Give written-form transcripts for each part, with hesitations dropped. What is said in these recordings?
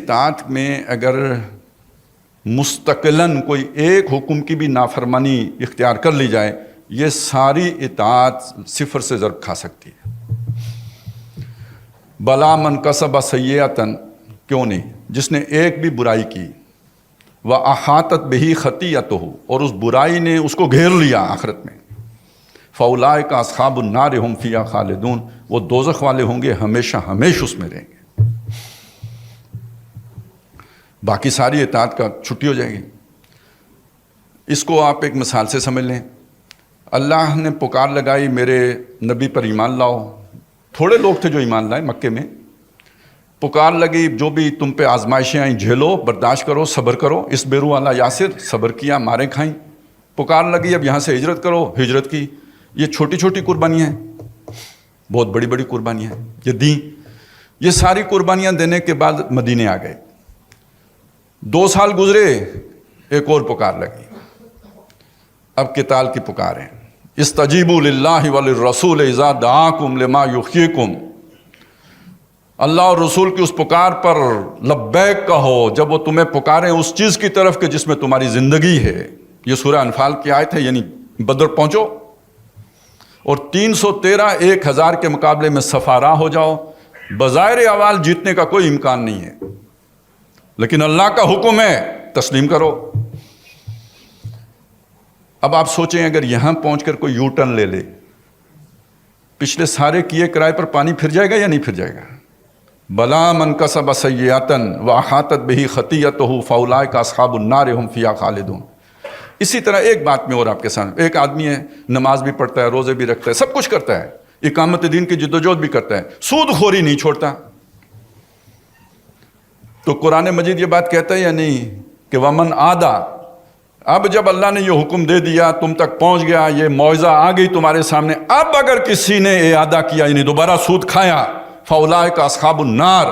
اطاعت میں اگر مستقلاً کوئی ایک حکم کی بھی نافرمانی اختیار کر لی جائے، یہ ساری اطاعت صفر سے ضرب کھا سکتی ہے۔ بلا من کسب سیئۃً، کیوں نہیں، جس نے ایک بھی برائی کی، وَأَحَاطَتْ بِهِ خَطِیَّتُهُ، اور اس برائی نے اس کو گھیر لیا آخرت میں، فَأُولَٰئِکَ أَصْحَابُ النَّارِ هُمْ فِیہا خَالِدُونَ، وہ دوزخ والے ہوں گے، ہمیشہ ہمیش اس میں رہیں گے، باقی ساری اطاعت کا چھٹی ہو جائے گی۔ اس کو آپ ایک مثال سے سمجھ لیں، اللہ نے پکار لگائی میرے نبی پر ایمان لاؤ، تھوڑے لوگ تھے جو ایمان لائے مکے میں، پکار لگی جو بھی تم پہ آزمائشیں آئیں جھیلو، برداشت کرو، صبر کرو، اس بیرو والا یاسر، صبر کیا، مارے کھائیں، پکار لگی اب یہاں سے ہجرت کرو، ہجرت کی۔ یہ چھوٹی چھوٹی قربانیاں ہیں، بہت بڑی بڑی قربانیاں ہیں، یہ دیں۔ یہ ساری قربانیاں دینے کے بعد مدینے آ گئے، 2 سال گزرے، ایک اور پکار لگی، اب قتال کی پکار ہے، استجیبوا للہ وللرسول اذا دعاکم لما یحییکم، اللہ اور رسول کی اس پکار پر لبیک کہو جب وہ تمہیں پکاریں اس چیز کی طرف کہ جس میں تمہاری زندگی ہے۔ یہ سورہ انفال کی آیت ہے، یعنی بدر پہنچو اور 313 1000 کے مقابلے میں سفارا ہو جاؤ، بظاہر احوال جیتنے کا کوئی امکان نہیں ہے، لیکن اللہ کا حکم ہے تسلیم کرو۔ اب آپ سوچیں اگر یہاں پہنچ کر کوئی یو ٹرن لے لے، پچھلے سارے کیے کرائے پر پانی پھر جائے گا یا نہیں پھر جائے گا؟ بلا من کسب سیئۃً وأحاطت بہ خطیئتہ فأولئک اصحاب النار ھم فیہا خالدون۔ اسی طرح ایک بات میں اور آپ کے سامنے، ایک آدمی ہے، نماز بھی پڑھتا ہے، روزے بھی رکھتا ہے، سب کچھ کرتا ہے، اقامت دین کی جدوجہد بھی کرتا ہے، سود خوری نہیں چھوڑتا، تو قرآن مجید یہ بات کہتا ہے یا نہیں کہ ومن عادا، اب جب اللہ نے یہ حکم دے دیا، تم تک پہنچ گیا، یہ معجزہ آ گئی تمہارے سامنے، اب اگر کسی نے اعادہ کیا یعنی دوبارہ سود کھایا، فاولئک اصحاب النار،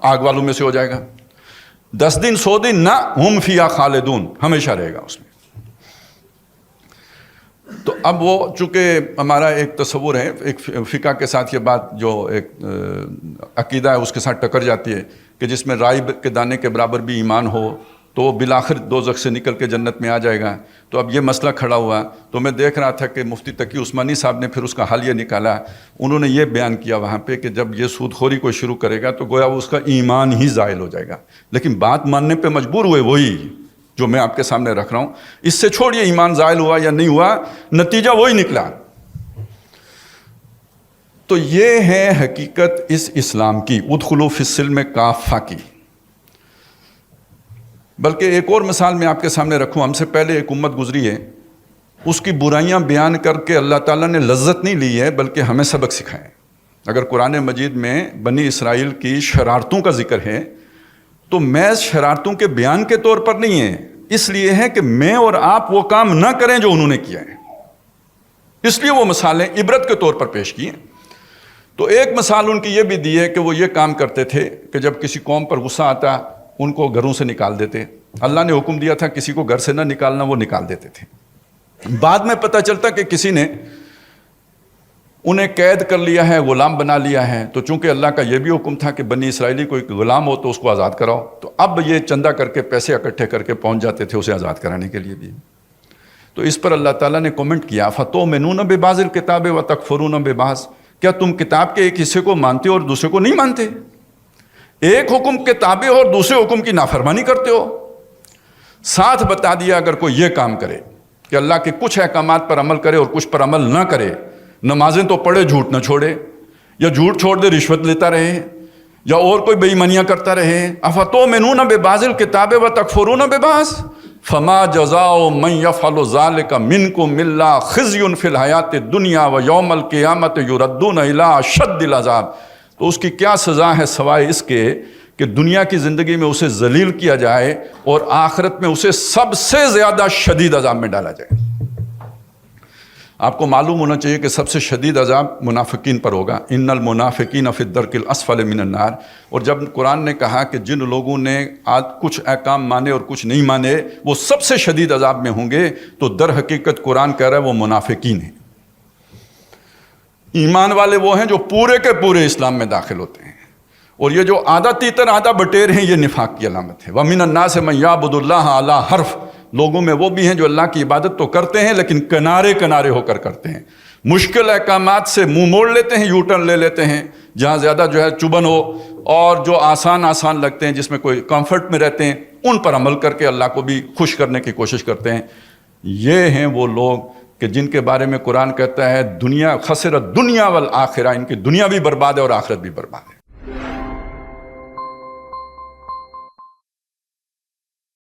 آگ والوں میں سے ہو جائے گا، 10 دن 100 دن نہ، ہم فیہا خالدون، ہمیشہ رہے گا اس میں۔ تو اب وہ چونکہ ہمارا ایک تصور ہے، ایک فقہ کے ساتھ یہ بات جو ایک عقیدہ ہے اس کے ساتھ ٹکر جاتی ہے کہ جس میں رائی کے دانے کے برابر بھی ایمان ہو تو وہ بالآخر دوزخ سے نکل کے جنت میں آ جائے گا۔ تو اب یہ مسئلہ کھڑا ہوا، تو میں دیکھ رہا تھا کہ مفتی تقی عثمانی صاحب نے پھر اس کا حل یہ نکالا، انہوں نے یہ بیان کیا وہاں پہ کہ جب یہ سود خوری کو شروع کرے گا تو گویا وہ اس کا ایمان ہی زائل ہو جائے گا، لیکن بات ماننے پہ مجبور ہوئے وہی جو میں آپ کے سامنے رکھ رہا ہوں، اس سے چھوڑیے ایمان زائل ہوا یا نہیں ہوا، نتیجہ وہی نکلا۔ تو یہ ہے حقیقت اس اسلام کی، ادخلوا فی السلم کافہ کی۔ بلکہ ایک اور مثال میں آپ کے سامنے رکھوں، ہم سے پہلے ایک امت گزری ہے، اس کی برائیاں بیان کر کے اللہ تعالیٰ نے لذت نہیں لی ہے بلکہ ہمیں سبق سکھائے۔ اگر قرآن مجید میں بنی اسرائیل کی شرارتوں کا ذکر ہے تو محض شرارتوں کے بیان کے طور پر نہیں ہے، اس لیے ہے کہ میں اور آپ وہ کام نہ کریں جو انہوں نے کیا ہے، اس لیے وہ مثالیں عبرت کے طور پر پیش کی ہیں۔ تو ایک مثال ان کی یہ بھی دی ہے کہ وہ یہ کام کرتے تھے کہ جب کسی قوم پر غصہ آتا ان کو گھروں سے نکال دیتے، اللہ نے حکم دیا تھا کسی کو گھر سے نہ نکالنا، وہ نکال دیتے تھے۔ بعد میں پتہ چلتا کہ کسی نے انہیں قید کر لیا ہے، غلام بنا لیا ہے، تو چونکہ اللہ کا یہ بھی حکم تھا کہ بنی اسرائیلی کوئی غلام ہو تو اس کو آزاد کراؤ، تو اب یہ چندہ کر کے پیسے اکٹھے کر کے پہنچ جاتے تھے اسے آزاد کرانے کے لیے بھی۔ تو اس پر اللہ تعالیٰ نے کمنٹ کیا، فَتُؤْمِنُونَ بِبَعْضِ الْكِتَابِ وَتَكْفُرُونَ بِبَعْضٍ، کیا تم کتاب کے ایک حصے کو مانتے ہو اور دوسرے کو نہیں مانتے؟ ایک حکم کے تابع ہو اور دوسرے حکم کی نافرمانی کرتے ہو۔ ساتھ بتا دیا اگر کوئی یہ کام کرے کہ اللہ کے کچھ احکامات پر عمل کرے اور کچھ پر عمل نہ کرے، نمازیں تو پڑھے جھوٹ نہ چھوڑے، یا جھوٹ چھوڑ دے رشوت لیتا رہے، یا اور کوئی بے ایمانیاں کرتا رہے، افتؤمنون ببعض الکتاب وتکفرون ببعض فما جزاء من يفعل ذلك منكم الا خزي في الحیات الدنیا ویوم القیامة یردون الی اشد العذاب۔ تو اس کی کیا سزا ہے سوائے اس کے کہ دنیا کی زندگی میں اسے ذلیل کیا جائے اور آخرت میں اسے سب سے زیادہ شدید عذاب میں ڈالا جائے۔ آپ کو معلوم ہونا چاہیے کہ سب سے شدید عذاب منافقین پر ہوگا، ان المنافقین فی الدرک الاسفل من النار۔ اور جب قرآن نے کہا کہ جن لوگوں نے کچھ احکام مانے اور کچھ نہیں مانے وہ سب سے شدید عذاب میں ہوں گے، تو در حقیقت قرآن کہہ رہا ہے وہ منافقین ہیں۔ ایمان والے وہ ہیں جو پورے کے پورے اسلام میں داخل ہوتے ہیں، اور یہ جو آدھا تیتر آدھا بٹیر ہیں، یہ نفاق کی علامت ہے۔ وَمِنَ النَّاسِ مَن يَعْبُدُ اللَّهَ عَلَىٰ حَرْفٍ، لوگوں میں وہ بھی ہیں جو اللہ کی عبادت تو کرتے ہیں لیکن کنارے کنارے ہو کر کرتے ہیں، مشکل احکامات سے منہ موڑ لیتے ہیں، یو ٹرن لے لیتے ہیں، جہاں زیادہ جو ہے چبن ہو، اور جو آسان لگتے ہیں، جس میں کوئی کمفرٹ میں رہتے ہیں، ان پر عمل کر کے اللہ کو بھی خوش کرنے کی کوشش کرتے ہیں۔ یہ ہیں وہ لوگ کہ جن کے بارے میں قرآن کہتا ہے دنیا خسرت دنیا والآخرہ، ان کی دنیا بھی برباد ہے اور آخرت بھی برباد ہے۔